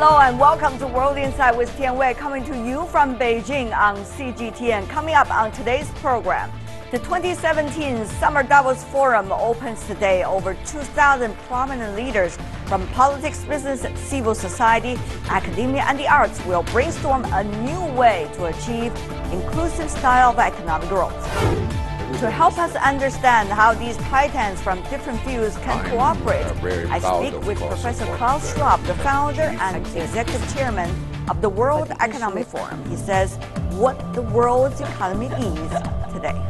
Hello and welcome to World Insight with Tian. We're coming to you from Beijing on CGTN. Coming up on today's program, the 2017 Summer Davos Forum opens today. Over 2,000 prominent leaders from politics, business, civil society, academia, and the arts will brainstorm a new way to achieve inclusive style of economic growth. To help us understand how these titans from different fields can cooperate, I speak with Professor Klaus Schwab, the founder and executive chairman of the World Economic Forum. He says what the world's economy needs today.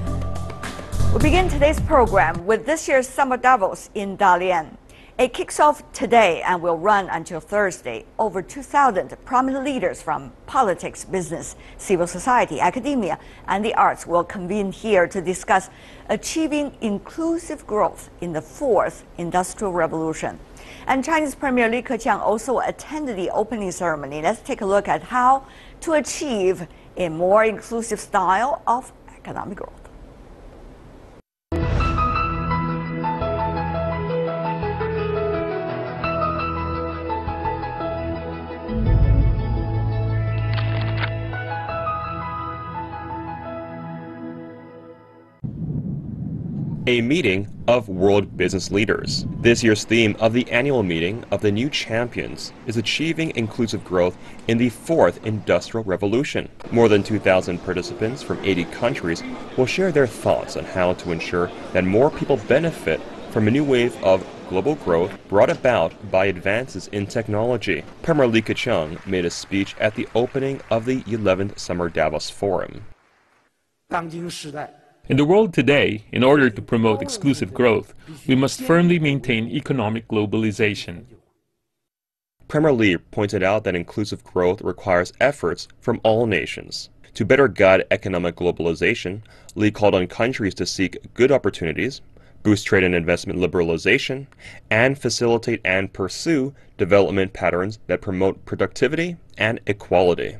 We begin today's program with this year's Summer Davos in Dalian. It kicks off today and will run until Thursday. Over 2,000 prominent leaders from politics, business, civil society, academia, and the arts will convene here to discuss achieving inclusive growth in the fourth industrial revolution. And Chinese Premier Li Keqiang also attended the opening ceremony. Let's take a look at how to achieve a more inclusive style of economic growth. A meeting of world business leaders. This year's theme of the annual meeting of the new champions is achieving inclusive growth in the fourth industrial revolution. More than 2,000 participants from 80 countries will share their thoughts on how to ensure that more people benefit from a new wave of global growth brought about by advances in technology. Premier Li Keqiang made a speech at the opening of the 11th Summer Davos Forum. In the world today, in order to promote exclusive growth, we must firmly maintain economic globalization. Premier Li pointed out that inclusive growth requires efforts from all nations. To better guide economic globalization, Li called on countries to seek good opportunities, boost trade and investment liberalization, and facilitate and pursue development patterns that promote productivity and equality.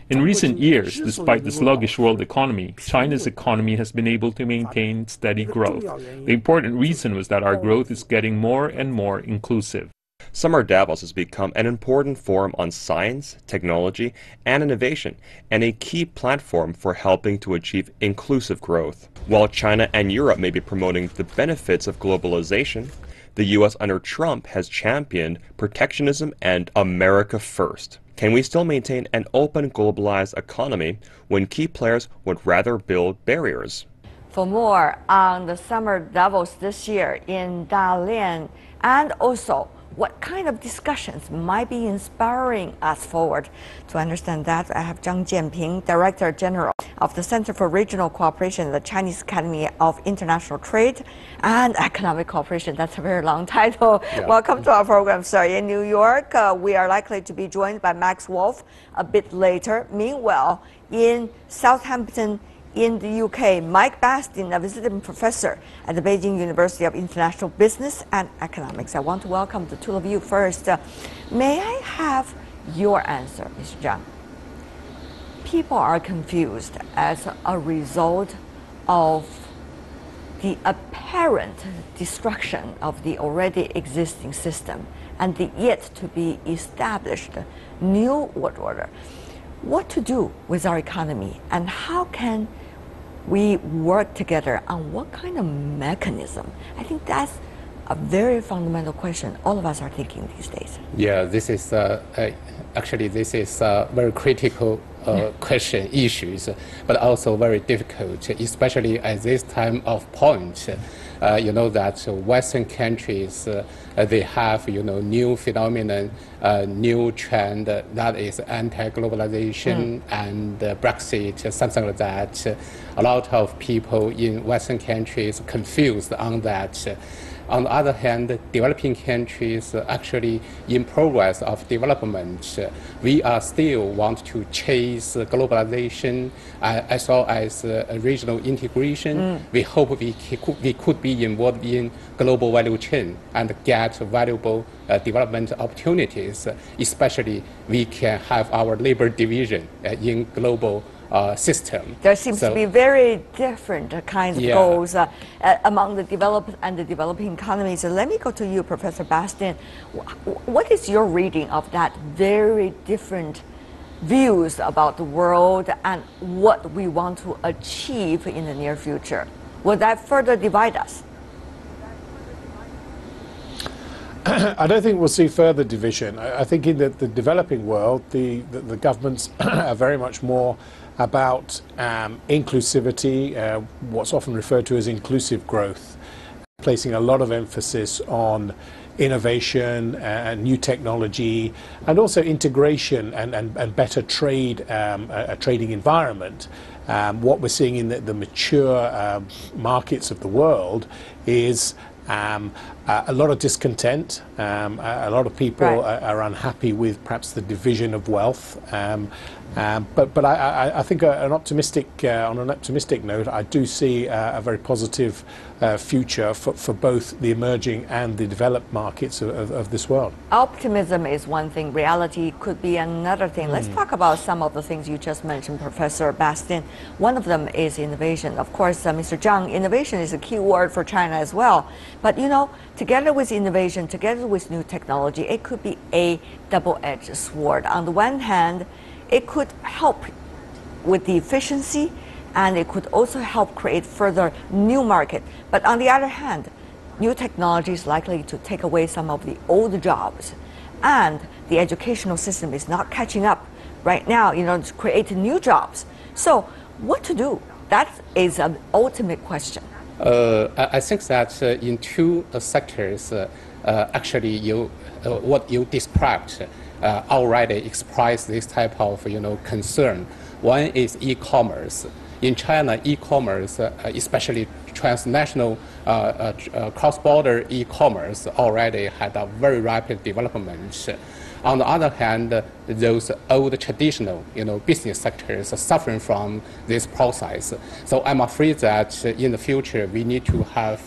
In recent years, despite the sluggish world economy, China's economy has been able to maintain steady growth. The important reason was that our growth is getting more and more inclusive. Summer Davos has become an important forum on science, technology, and innovation, and a key platform for helping to achieve inclusive growth. While China and Europe may be promoting the benefits of globalization, the U.S. under Trump has championed protectionism and America first. Can we still maintain an open, globalized economy when key players would rather build barriers? For more on the Summer Davos this year in Dalian, and also what kind of discussions might be inspiring us forward. To understand that, I have Zhang Jianping, Director General of the Center for Regional Cooperation at the Chinese Academy of International Trade and Economic Cooperation. That's a very long title. Yeah. Welcome to our program, sir. In New York, we are likely to be joined by Max Wolf a bit later. Meanwhile, in Southampton, in the UK, Mike Bastin, a visiting professor at the Beijing University of International Business and Economics. I want to welcome the two of you first. May I have your answer, Mr. Zhang? People are confused as a result of the apparent destruction of the already existing system and the yet to be established new world order. What to do with our economy, and how can we work together on what kind of mechanism? I think that's a very fundamental question all of us are thinking these days. Yeah, this is actually this is a very critical question, issues, but also very difficult, especially at this time of point. You know that Western countries, they have, you know, new phenomenon, new trend that is anti-globalization and Brexit, something like that. A lot of people in Western countries confused on that. On the other hand, developing countries actually in progress of development, we are still want to chase globalization as well as regional integration. We hope we could be involved in global value chain and get valuable development opportunities, especially we can have our labor division in global system. There seems to be very different kinds of goals among the developed and the developing economies. So let me go to you, Professor Bastian. What is your reading of that very different views about the world and what we want to achieve in the near future? Will that further divide us? I don't think we'll see further division. I think in the developing world, the governments are very much more about inclusivity, what's often referred to as inclusive growth, placing a lot of emphasis on innovation and new technology, and also integration and better trade, a trading environment. What we're seeing in the mature markets of the world is a lot of discontent. A lot of people are unhappy with perhaps the division of wealth. But I think on an optimistic note, I do see a very positive future for both the emerging and the developed markets of this world. Optimism is one thing, reality could be another thing. Let's talk about some of the things you just mentioned, Professor Bastian. One of them is innovation. Of course, Mr. Zhang, innovation is a key word for China as well. But you know, together with innovation, together with new technology, it could be a double-edged sword. On the one hand, it could help with the efficiency, and it could also help create further new market. But on the other hand, new technology is likely to take away some of the old jobs, and the educational system is not catching up right now, you know, to create new jobs. So what to do? That is an ultimate question. I think that in two sectors, actually, what you described already express this type of concern. One is e-commerce. In China, e-commerce, especially transnational cross-border e-commerce, already had a very rapid development. On the other hand, those old traditional business sectors are suffering from this process. So I'm afraid that in the future we need to have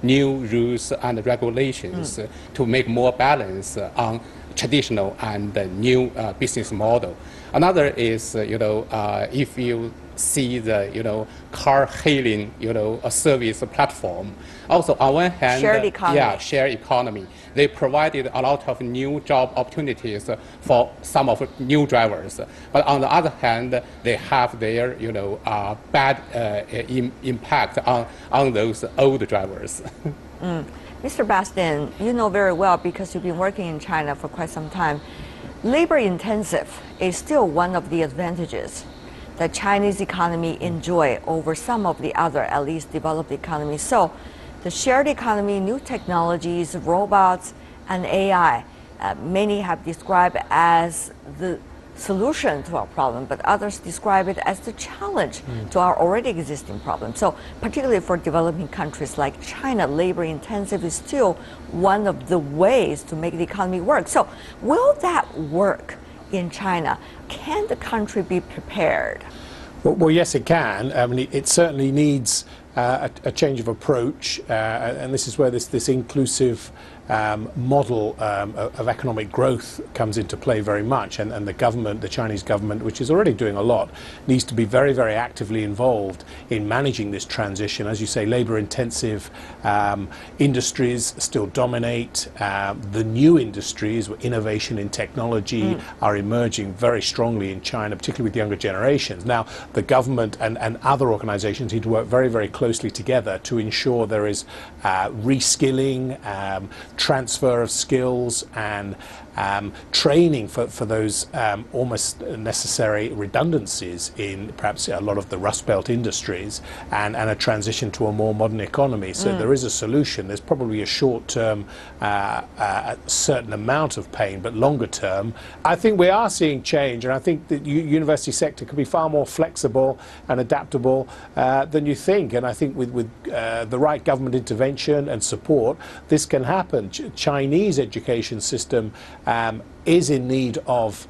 new rules and regulations to make more balance on traditional and new business model. Another is if you see the car hailing a service platform. Also on one hand, shared economy. Shared economy. They provided a lot of new job opportunities for some of new drivers. But on the other hand, they have their bad impact on those old drivers. Mr. Bastian, you know very well because you've been working in China for quite some time. Labor intensive is still one of the advantages the Chinese economy enjoy over some of the other, at least developed economies. So the shared economy, new technologies, robots, and AI, many have described as the solution to our problem, but others describe it as the challenge to our already existing problem. So particularly for developing countries like China, labor intensive is still one of the ways to make the economy work. So will that work in China? Can the country be prepared? Well, yes, it can. I mean, it certainly needs a change of approach, and this is where this inclusive model of economic growth comes into play very much, and the government, the Chinese government, which is already doing a lot, needs to be very, very actively involved in managing this transition. As you say, labor-intensive industries still dominate. The new industries, innovation in technology, are emerging very strongly in China, particularly with younger generations. Now, the government and other organizations need to work very, very closely together to ensure there is reskilling, transfer of skills, and training for those almost necessary redundancies in perhaps a lot of the Rust Belt industries, and a transition to a more modern economy. So there is a solution. There's probably a short-term, a certain amount of pain, but longer term, I think we are seeing change, and I think the university sector can be far more flexible and adaptable than you think. And I think with the right government intervention and support, this can happen. even Chinese education system is in need of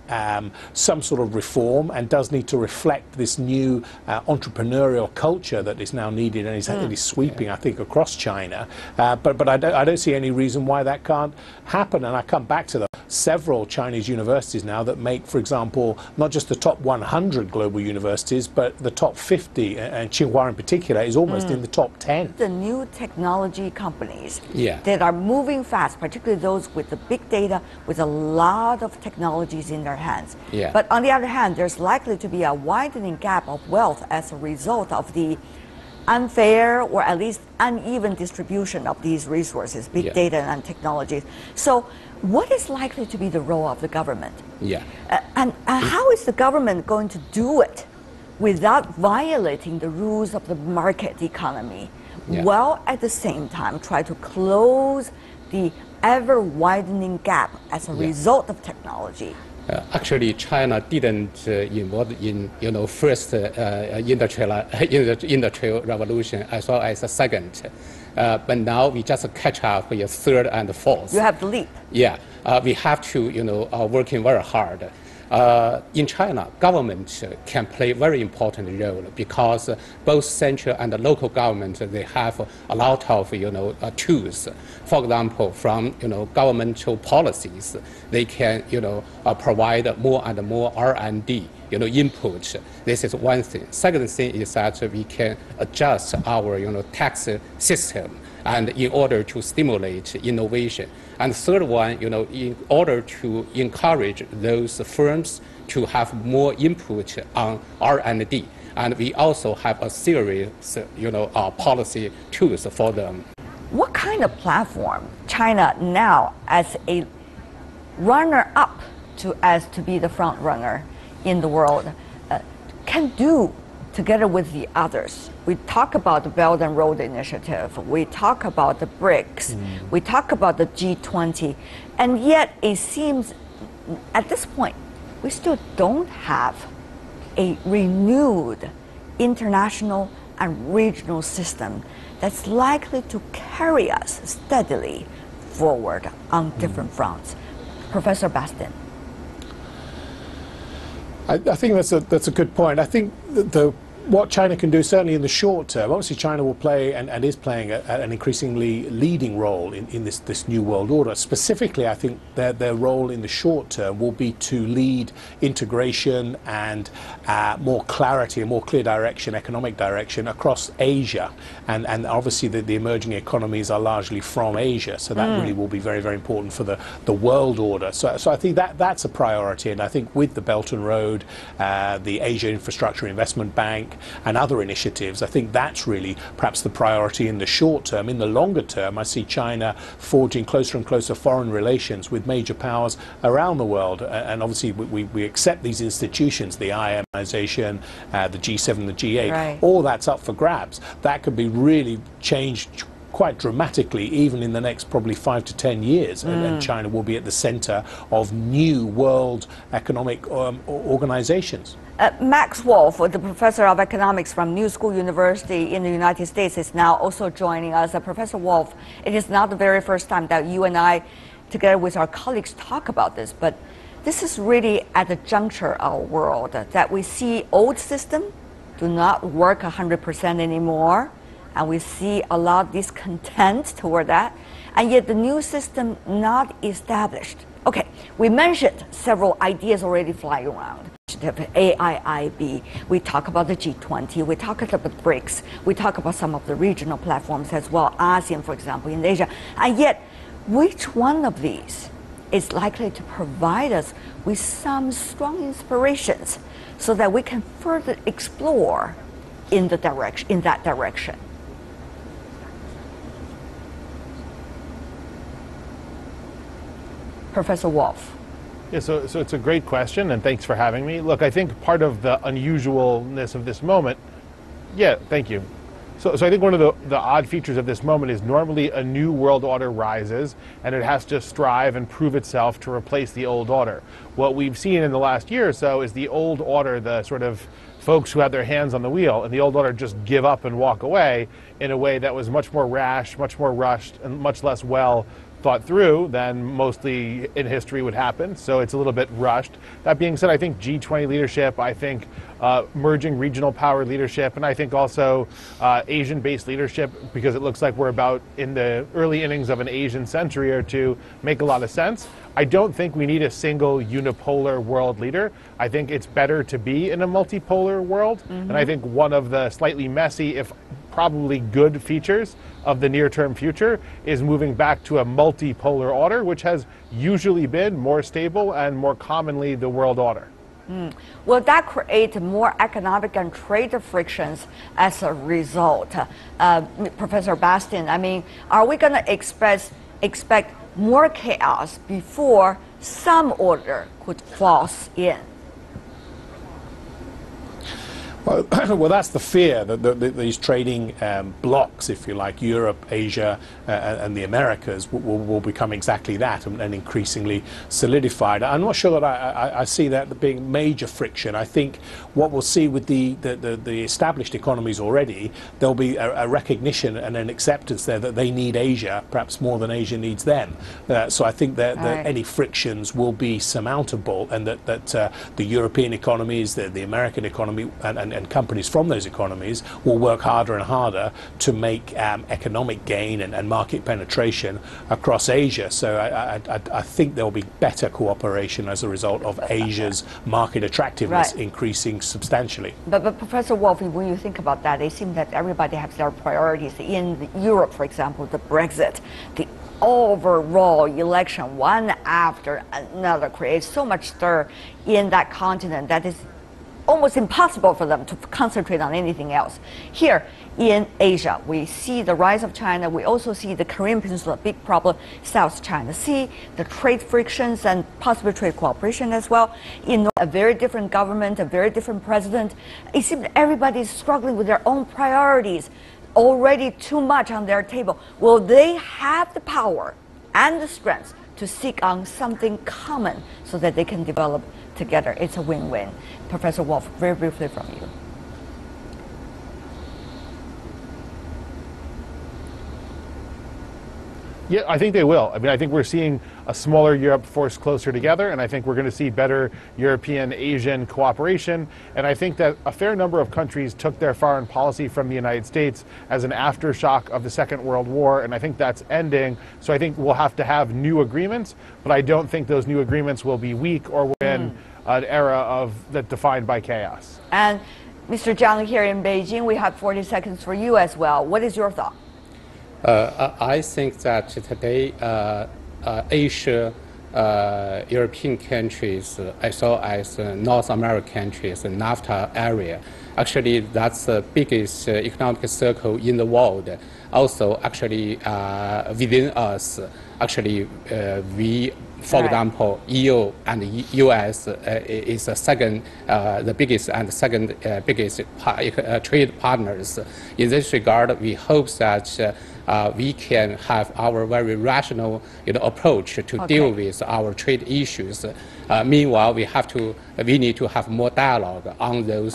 some sort of reform and does need to reflect this new entrepreneurial culture that is now needed and is sweeping, I think, across China. But I don't see any reason why that can't happen. And I come back to several Chinese universities now that make, for example, not just the top 100 global universities, but the top 50, and Tsinghua in particular is almost in the top 10. The new technology companies that are moving fast, particularly those with the big data, with a lot of technologies in their hands. But on the other hand, there's likely to be a widening gap of wealth as a result of the unfair or at least uneven distribution of these resources, big data and technologies. So what is likely to be the role of the government? And how is the government going to do it without violating the rules of the market economy, while at the same time try to close the ever-widening gap as a result of technology? Actually, China didn't involve in first industrial revolution as well as the second, but now we just catch up with third and fourth. You have to leap. We have to working very hard. In China, government can play a very important role because both central and local government, they have a lot of tools. For example, from governmental policies, they can provide more and more R&D input. This is one thing. Second thing is that we can adjust our tax system and in order to stimulate innovation. And third one, in order to encourage those firms to have more input on R&D. And we also have a series, policy tools for them. What kind of platform China now as a runner-up to be the front runner in the world can do together with the others? We talk about the Belt and Road Initiative, we talk about the BRICS, we talk about the G20, and yet it seems at this point we still don't have a renewed international and regional system that's likely to carry us steadily forward on different fronts. Professor Bastian. I think that's a good point. I think what China can do, certainly in the short term, obviously China will play and is playing an increasingly leading role in this new world order. Specifically, I think their role in the short term will be to lead integration and more clarity, a more clear direction, economic direction across Asia. And obviously the emerging economies are largely from Asia, so that really will be very, very important for the world order. So I think that's a priority, and I think with the Belt and Road, the Asia Infrastructure Investment Bank, and other initiatives, I think that's really perhaps the priority in the short term. In the longer term, I see China forging closer and closer foreign relations with major powers around the world. And obviously we accept these institutions, the IMization, the G7, the G8, all that's up for grabs. That could be really changed quite dramatically even in the next probably 5 to 10 years, and China will be at the center of new world economic organizations. Max Wolf, the professor of economics from New School University in the United States, is now also joining us. Professor Wolf, it is not the very first time that you and I, together with our colleagues, talk about this, but this is really at the juncture of our world that we see old system do not work 100% anymore, and we see a lot of discontent toward that, and yet the new system not established. Okay, we mentioned several ideas already flying around. AIIB, we talk about the G20, we talk about the BRICS, we talk about some of the regional platforms as well, ASEAN, for example, in Asia, and yet which one of these is likely to provide us with some strong inspirations so that we can further explore in that direction? Professor Wolf. Yeah, so it's a great question, and thanks for having me. Look, I think part of the unusualness of this moment, thank you. So I think one of the odd features of this moment is normally a new world order rises, and it has to strive and prove itself to replace the old order. What we've seen in the last year or so is the old order, the sort of folks who had their hands on the wheel, and the old order just give up and walk away in a way that was much more rash, much more rushed, and much less well thought through than mostly in history would happen. So it's a little bit rushed. That being said, I think G20 leadership, I think merging regional power leadership, and I think also Asian-based leadership, because it looks like we're about in the early innings of an Asian century or two, make a lot of sense. I don't think we need a single unipolar world leader. I think it's better to be in a multipolar world. And I think one of the slightly messy, if probably good features of the near-term future is moving back to a multipolar order, which has usually been more stable and more commonly the world order. Will that create more economic and trade frictions as a result? Professor Bastian, I mean, are we going to expect more chaos before some order could fall in? Well, that's the fear that these trading blocks, if you like, Europe, Asia, and the Americas, will become exactly that and increasingly solidified. I'm not sure that I see that being major friction. I think what we'll see with the established economies already, there'll be a recognition and an acceptance there that they need Asia, perhaps more than Asia needs them. So I think that any frictions will be surmountable, and that the European economies, the American economy, and companies from those economies will work harder and harder to make economic gain and market penetration across Asia. So I think there will be better cooperation as a result of Asia's market attractiveness increasing substantially. But Professor Wolf, when you think about that, it seems that everybody has their priorities. In Europe, for example, the Brexit, the overall election, one after another, creates so much stir in that continent that is almost impossible for them to concentrate on anything else. Here in Asia, we see the rise of China. We also see the Korean Peninsula, big problem, South China Sea, the trade frictions and possible trade cooperation as well. In a very different government, a very different president. It seems everybody is struggling with their own priorities, already too much on their table. Will they have the power and the strength to seek on something common so that they can develop together? It's a win-win. Professor Wolf, very briefly from you. Yeah, I think they will. I mean, I think we're seeing a smaller Europe forced closer together, and I think we're going to see better European-Asian cooperation. And I think that a fair number of countries took their foreign policy from the United States as an aftershock of the Second World War, and I think that's ending. So I think we'll have to have new agreements, but I don't think those new agreements will be weak or win an era that defined by chaos. And Mr. Zhang, here in Beijing, we have 40 seconds for you as well. What is your thought? I think that today Asia, European countries, as well as North American countries, the NAFTA area, actually that's the biggest economic circle in the world. Also, actually, within us, actually, for example, EU and US is the second, the biggest and second biggest trade partners. In this regard, we hope that we can have our very rational, approach to deal with our trade issues. Meanwhile, we need to have more dialogue on those,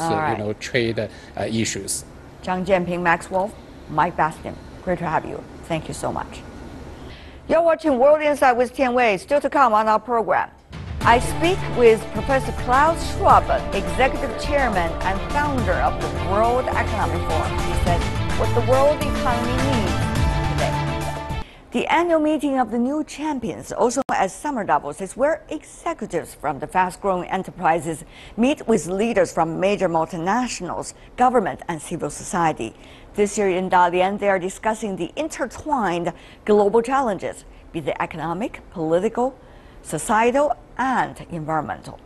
trade issues. Zhang Jianping, Max Wolf, Mike Bastian, great to have you. Thank you so much. You're watching World Insight with Tian Wei. Still to come on our program, I speak with Professor Klaus Schwab, Executive Chairman and founder of the World Economic Forum. He said what the world economy needs today. The annual meeting of the new champions, also as Summer Davos, is where executives from the fast-growing enterprises meet with leaders from major multinationals, government, and civil society. This year in Dalian, they are discussing the intertwined global challenges, be they economic, political, societal, and environmental.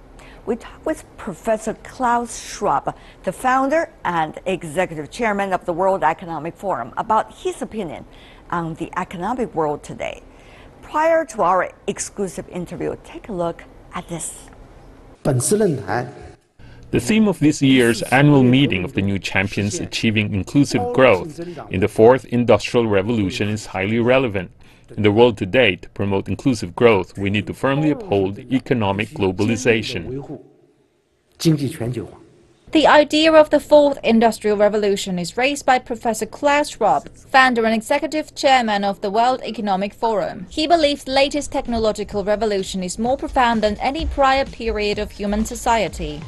We talk with Professor Klaus Schwab, the founder and executive chairman of the World Economic Forum, about his opinion on the economic world today. Prior to our exclusive interview, take a look at this. The theme of this year's annual meeting of the new champions achieving inclusive growth in the fourth industrial revolution is highly relevant. In the world today, to promote inclusive growth, we need to firmly uphold economic globalization. The idea of the fourth industrial revolution is raised by Professor Klaus Schwab, founder and executive chairman of the World Economic Forum. He believes the latest technological revolution is more profound than any prior period of human society.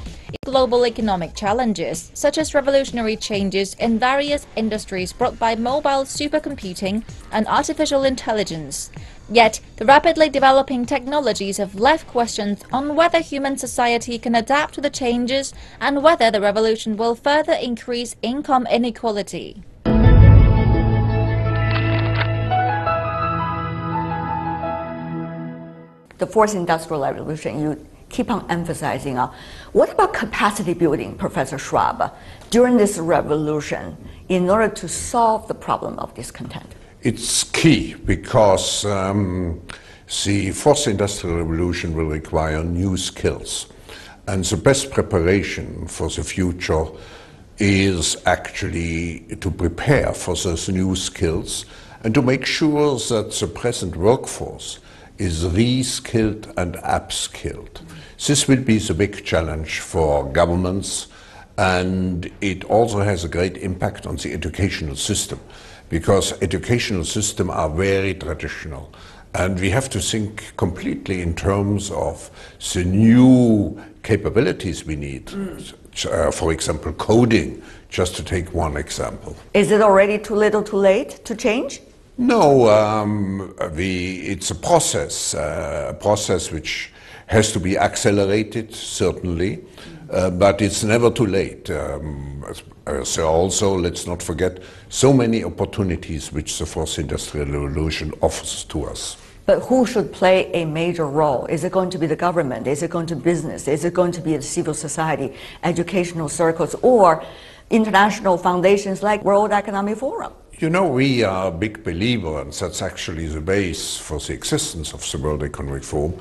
Global economic challenges, such as revolutionary changes in various industries brought by mobile supercomputing and artificial intelligence. Yet, the rapidly developing technologies have left questions on whether human society can adapt to the changes and whether the revolution will further increase income inequality. The fourth industrial revolution, you keep on emphasizing. What about capacity building, Professor Schwab, during this revolution in order to solve the problem of discontent? It's key because the fourth industrial revolution will require new skills. And the best preparation for the future is actually to prepare for those new skills and to make sure that the present workforce is re-skilled and upskilled. This will be the big challenge for governments, and it also has a great impact on the educational system, because educational systems are very traditional, and we have to think completely in terms of the new capabilities we need. For example, coding, just to take one example. Is it already too little too late to change? No, it's a process which has to be accelerated, certainly, but it's never too late. So also, let's not forget, so many opportunities which the fourth industrial revolution offers to us. But who should play a major role? Is it going to be the government? Is it going to be business? Is it going to be the civil society, educational circles, or international foundations like World Economic Forum? You know, we are a big believer, and that's actually the base for the existence of the World Economic Forum,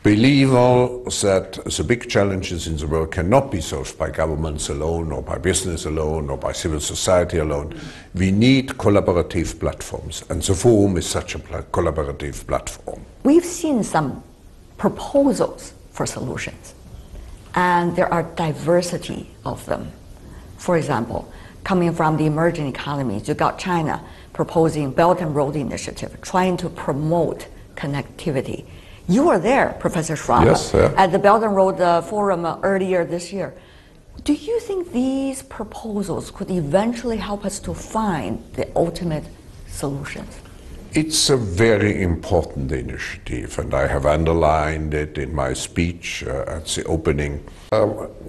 believer that the big challenges in the world cannot be solved by governments alone, or by business alone, or by civil society alone. We need collaborative platforms, and the Forum is such a collaborative platform. We've seen some proposals for solutions, and there are diversity of them. For example, coming from the emerging economies, you got China proposing Belt and Road Initiative, trying to promote connectivity. You were there, Professor Schwab, yes, at the Belt and Road Forum earlier this year. Do you think these proposals could eventually help us to find the ultimate solutions? It's a very important initiative, and I have underlined it in my speech at the opening.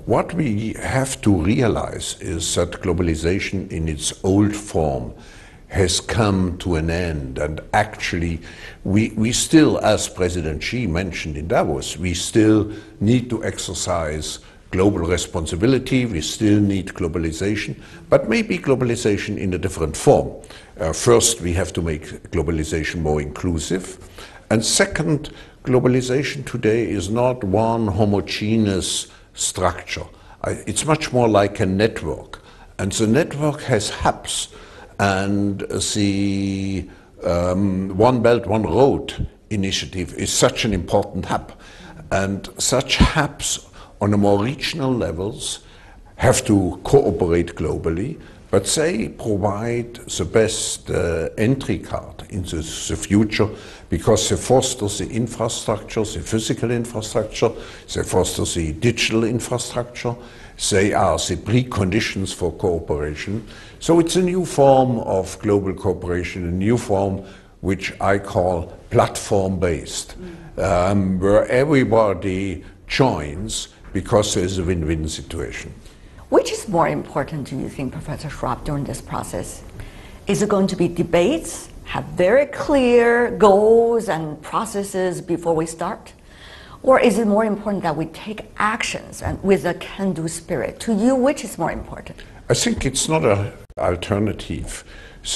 What we have to realize is that globalization in its old form has come to an end, and actually we still, as President Xi mentioned in Davos, we still need to exercise global responsibility, we still need globalization, but maybe globalization in a different form. First, we have to make globalization more inclusive, and second, globalization today is not one homogeneous structure. It's much more like a network, and the network has hubs, and the One Belt, One Road initiative is such an important hub, and such hubs on a more regional levels have to cooperate globally, but they provide the best entry card into the future, because they foster the infrastructure, the physical infrastructure, they foster the digital infrastructure, they are the preconditions for cooperation. So it's a new form of global cooperation, a new form which I call platform-based, where everybody joins because there is a win-win situation. Which is more important, do you think, Professor Schwab, during this process? Is it going to be debates, have very clear goals and processes before we start? Or is it more important that we take actions and with a can-do spirit? To you, which is more important? I think it's not an alternative.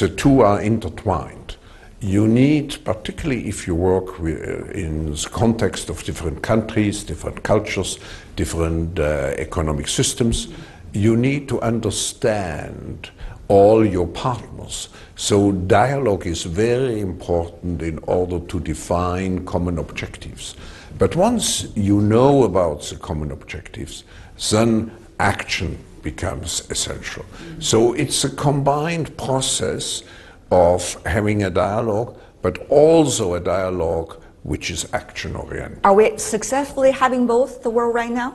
The two are intertwined. You need, particularly if you work in the context of different countries, different cultures, different economic systems, you need to understand all your partners. So dialogue is very important in order to define common objectives. But once you know about the common objectives, then action becomes essential. So it's a combined process of having a dialogue, but also a dialogue which is action-oriented. Are we successfully having both the world right now?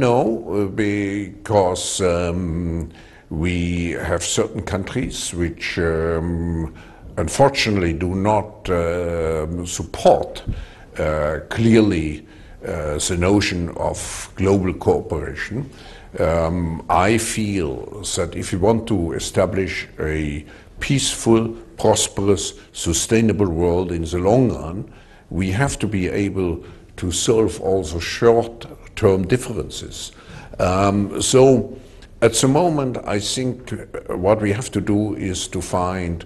No, because we have certain countries which unfortunately do not support clearly the notion of global cooperation. I feel that if we want to establish a peaceful, prosperous, sustainable world in the long run, we have to be able to solve also short-term differences. So at the moment, I think what we have to do is to find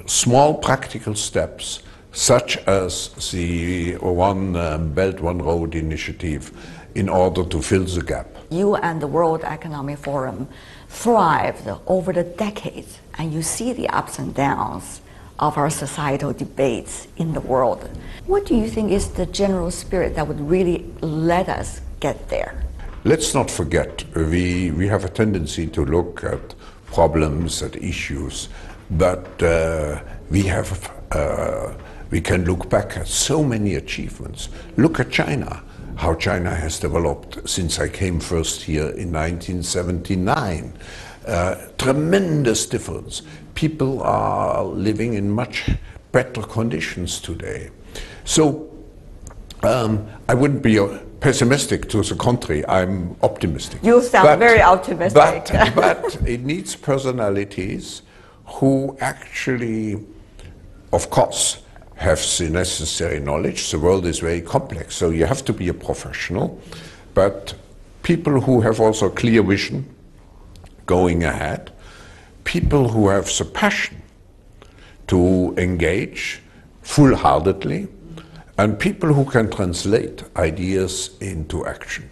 small practical steps, such as the One Belt, One Road initiative, in order to fill the gap. You and the World Economic Forum thrived over the decades, and you see the ups and downs of our societal debates in the world. What do you think is the general spirit that would really let us get there? Let's not forget, we have a tendency to look at problems, at issues, but we can look back at so many achievements. Look at China, how China has developed since I came first here in 1979. Tremendous difference. People are living in much better conditions today. So I wouldn't be pessimistic, to the contrary, I'm optimistic. You sound very optimistic. But it needs personalities who actually, of course, have the necessary knowledge. The world is very complex, so you have to be a professional, but people who have also a clear vision going ahead, people who have the passion to engage full-heartedly, and people who can translate ideas into action.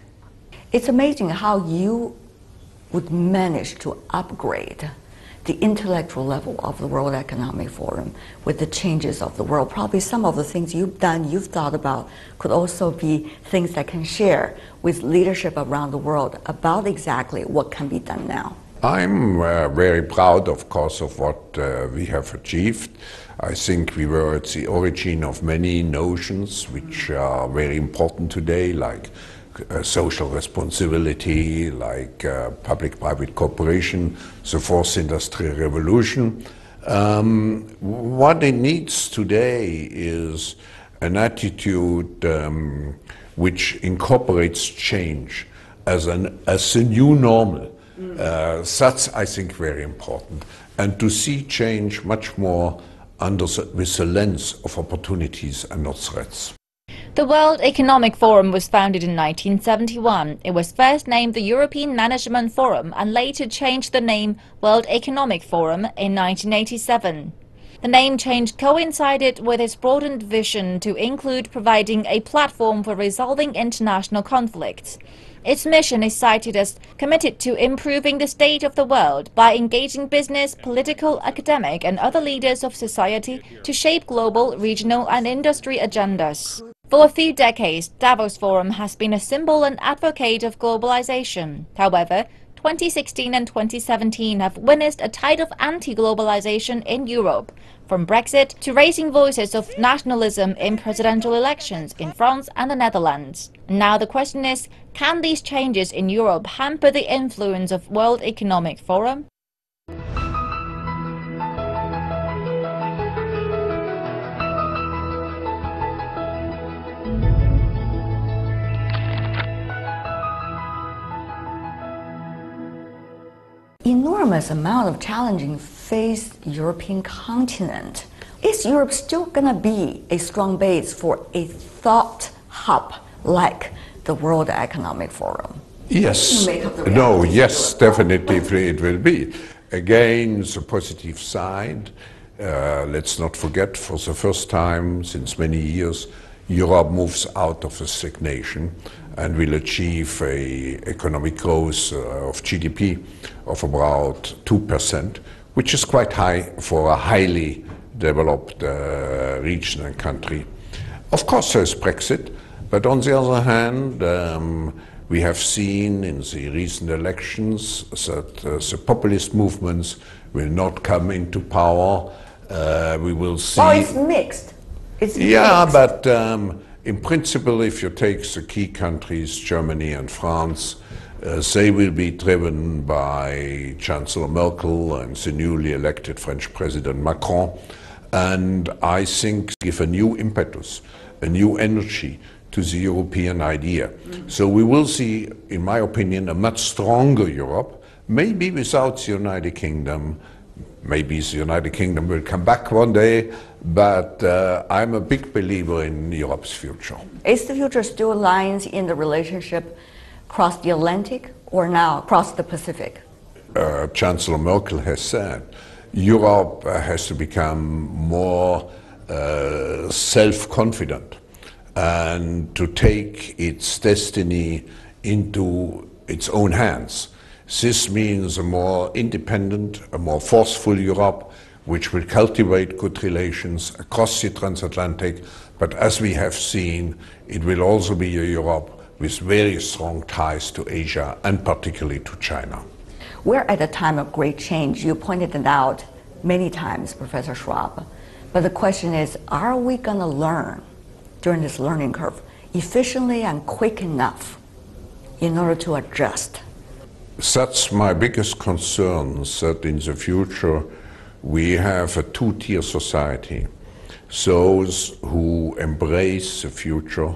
It's amazing how you would manage to upgrade the intellectual level of the World Economic Forum with the changes of the world. Probably some of the things you've done, you've thought about, could also be things that can share with leadership around the world about exactly what can be done now. I'm very proud, of course, of what we have achieved. I think we were at the origin of many notions which are very important today, like social responsibility, like public-private cooperation, the fourth industrial revolution. What it needs today is an attitude which incorporates change as a new normal. That's, I think, very important. And to see change much more with the lens of opportunities and not threats. The World Economic Forum was founded in 1971. It was first named the European Management Forum and later changed the name World Economic Forum in 1987. The name change coincided with its broadened vision to include providing a platform for resolving international conflicts. Its mission is cited as committed to improving the state of the world by engaging business, political, academic and other leaders of society to shape global, regional and industry agendas. For a few decades, Davos Forum has been a symbol and advocate of globalization. However, 2016 and 2017 have witnessed a tide of anti-globalization in Europe, from Brexit to raising voices of nationalism in presidential elections in France and the Netherlands. Now the question is, can these changes in Europe hamper the influence of World Economic Forum? Enormous amount of challenging face European continent. Is Europe still gonna be a strong base for a thought hub like the World Economic Forum? Yes. No, yes, definitely it will be. Again, the positive side, let's not forget, for the first time since many years, Europe moves out of the stagnation and will achieve an economic growth of GDP of about 2%, which is quite high for a highly developed region and country. Of course, there's Brexit, but on the other hand, We have seen in the recent elections that the populist movements will not come into power. We will see. Well, it's mixed. It's yeah, mixed. but in principle, if you take the key countries, Germany and France, they will be driven by Chancellor Merkel and the newly elected French President Macron. And I think give a new impetus, a new energy to the European idea. So we will see, in my opinion, a much stronger Europe, maybe without the United Kingdom. Maybe the United Kingdom will come back one day, but I'm a big believer in Europe's future. Is the future still lies in the relationship across the Atlantic or now across the Pacific? Chancellor Merkel has said Europe has to become more self-confident and to take its destiny into its own hands. This means a more independent, a more forceful Europe, which will cultivate good relations across the transatlantic, but as we have seen, it will also be a Europe with very strong ties to Asia and particularly to China. We're at a time of great change. You pointed it out many times, Professor Schwab. But the question is, are we going to learn during this learning curve efficiently and quick enough in order to adjust? That's my biggest concern, that in the future we have a two-tier society. Those who embrace the future,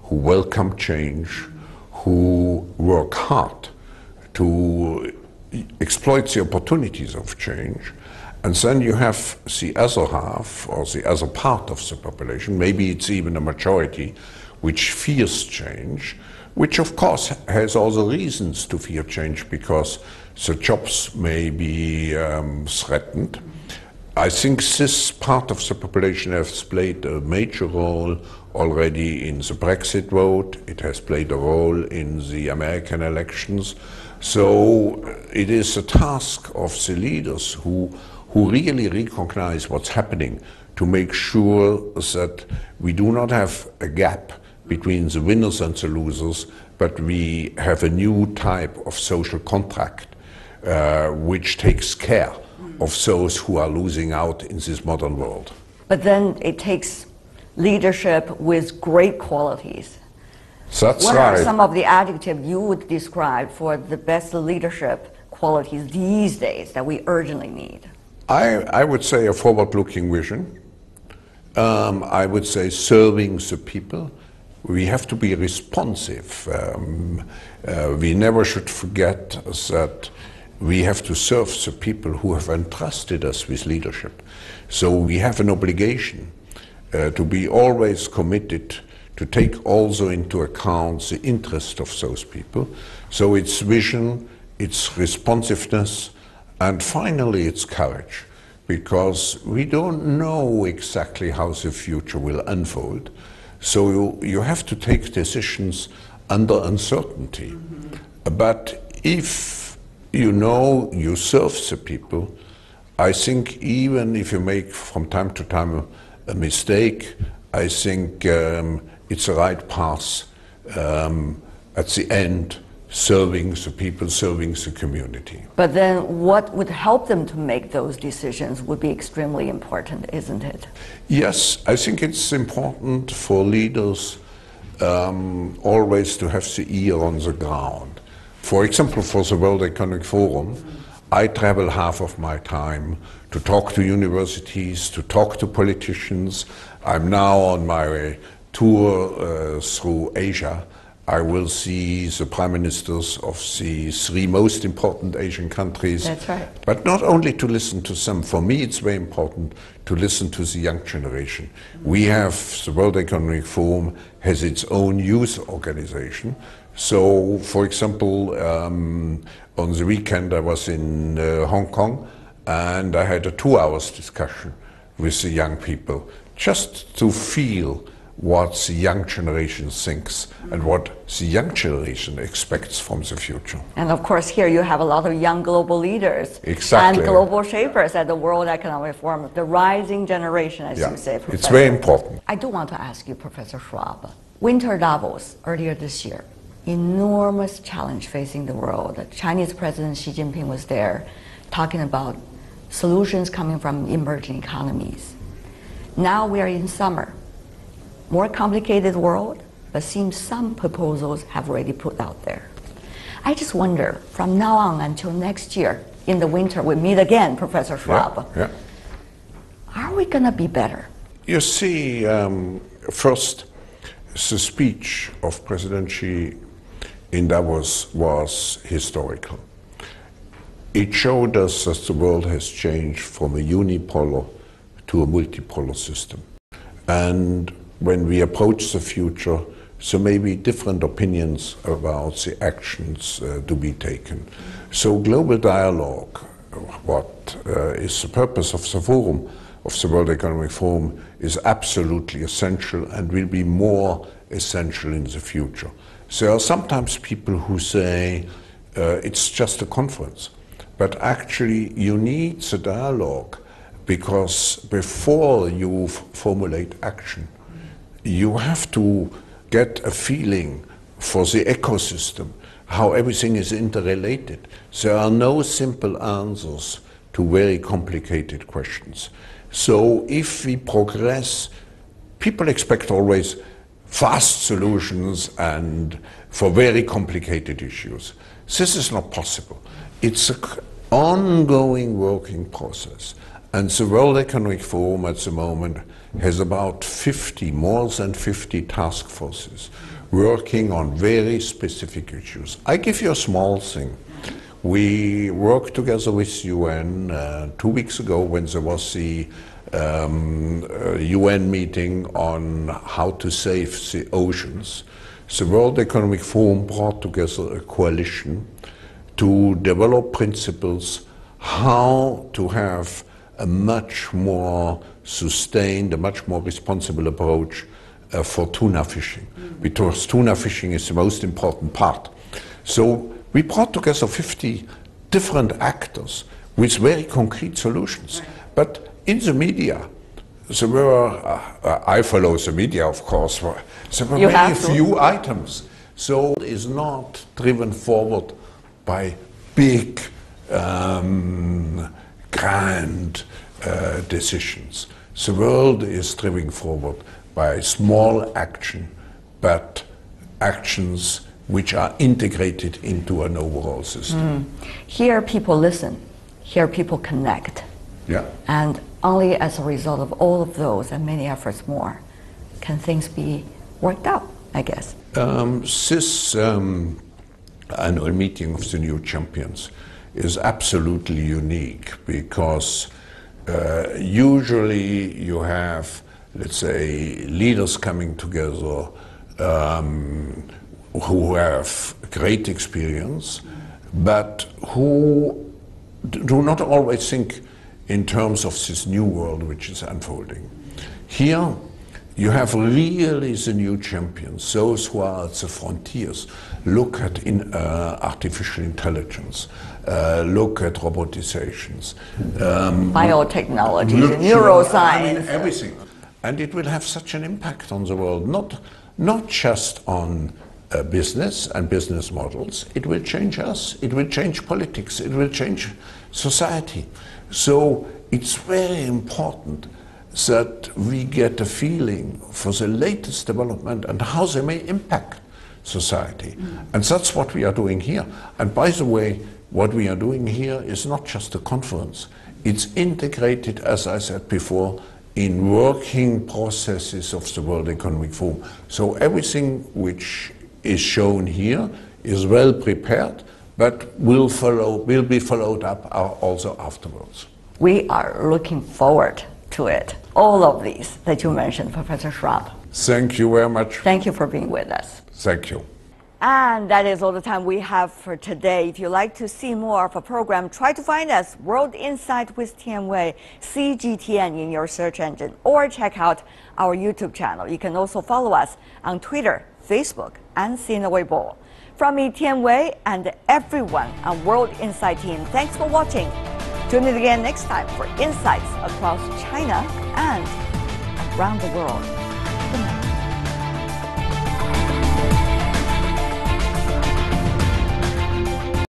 who welcome change, who work hard to exploit the opportunities of change. And then you have the other half, or the other part of the population, maybe it's even a majority, which fears change, which of course has all the reasons to fear change because the jobs may be threatened. I think this part of the population has played a major role already in the Brexit vote. It has played a role in the American elections. So it is a task of the leaders who really recognize what's happening to make sure that we do not have a gap between the winners and the losers, but we have a new type of social contract which takes care of those who are losing out in this modern world. But then it takes leadership with great qualities. That's what right. Are some of the adjectives you would describe for the best leadership qualities these days that we urgently need? I would say a forward-looking vision. I would say serving the people. We have to be responsive. We never should forget that we have to serve the people who have entrusted us with leadership. So we have an obligation to be always committed to take also into account the interest of those people. So it's vision, it's responsiveness, and finally it's courage, because we don't know exactly how the future will unfold. So you have to take decisions under uncertainty. But if you know you serve the people, I think even if you make from time to time a mistake, I think it's the right path at the end, serving the people, serving the community. But then what would help them to make those decisions would be extremely important, isn't it? Yes, I think it's important for leaders always to have the ear on the ground. For example, for the World Economic Forum, I travel half of my time to talk to universities, to talk to politicians. I'm now on my tour through Asia. I will see the prime ministers of the 3 most important Asian countries. That's right. But not only to listen to them. For me, it's very important to listen to the young generation. We have, the World Economic Forum has its own youth organization. So, for example, on the weekend I was in Hong Kong and I had a 2-hour discussion with the young people just to feel what the young generation thinks and what the young generation expects from the future. And of course here you have a lot of young global leaders exactly. and global shapers at the World Economic Forum, the rising generation, as you say, Professor. It's very important. I do want to ask you, Professor Schwab, Winter Davos earlier this year, enormous challenge facing the world. The Chinese President Xi Jinping was there talking about solutions coming from emerging economies. Now we are in summer. More complicated world, but seems some proposals have already put out there. I just wonder, from now on until next year, in the winter, we meet again, Professor Schwab. Yeah. Are we going to be better? You see, first, the speech of President Xi in Davos was historical. It showed us that the world has changed from a unipolar to a multipolar system. And when we approach the future, there may be different opinions about the actions to be taken. So global dialogue, what is the purpose of the forum, of the World Economic Forum, is absolutely essential and will be more essential in the future. There are sometimes people who say it's just a conference, but actually you need the dialogue, because before you formulate action, you have to get a feeling for the ecosystem, how everything is interrelated. There are no simple answers to very complicated questions. So if we progress, people expect always fast solutions and for very complicated issues. This is not possible. It's an ongoing working process. And the World Economic Forum at the moment has about 50, more than 50 task forces working on very specific issues. I give you a small thing. We worked together with UN 2 weeks ago when there was the UN meeting on how to save the oceans. The World Economic Forum brought together a coalition to develop principles how to have a much more sustained, a much more responsible approach for tuna fishing, because tuna fishing is the most important part. So we brought together 50 different actors with very concrete solutions. But in the media, there were, I follow the media of course, there were very few items. So it is not driven forward by big, grand decisions. The world is driven forward by small action, but actions which are integrated into an overall system. Here people listen, here people connect. Yeah. And only as a result of all of those and many efforts more can things be worked out, I guess. This annual meeting of the new champions is absolutely unique, because usually you have, let's say, leaders coming together who have great experience, but who do not always think in terms of this new world which is unfolding. Here you have really the new champions, those who are at the frontiers. Look at artificial intelligence, look at robotizations. Biotechnology, neuroscience. I mean, everything. And it will have such an impact on the world, not just on business and business models. It will change us, it will change politics, it will change society. So it's very important that we get a feeling for the latest development and how they may impact society. And that's what we are doing here. And by the way, what we are doing here is not just a conference. It's integrated, as I said before, in working processes of the World Economic Forum. So everything which is shown here is well prepared, but will be followed up also afterwards. We are looking forward to it. All of these that you mentioned, Professor Schwab. Thank you very much. Thank you for being with us. Thank you. And that is all the time we have for today. If you'd like to see more of a program, try to find us, World Insight with Tian Wei, CGTN in your search engine, or check out our YouTube channel. You can also follow us on Twitter, Facebook, and Sina Weibo. From me, Tian Wei, and everyone on World Insight team, thanks for watching. Tune in again next time for insights across China and around the world.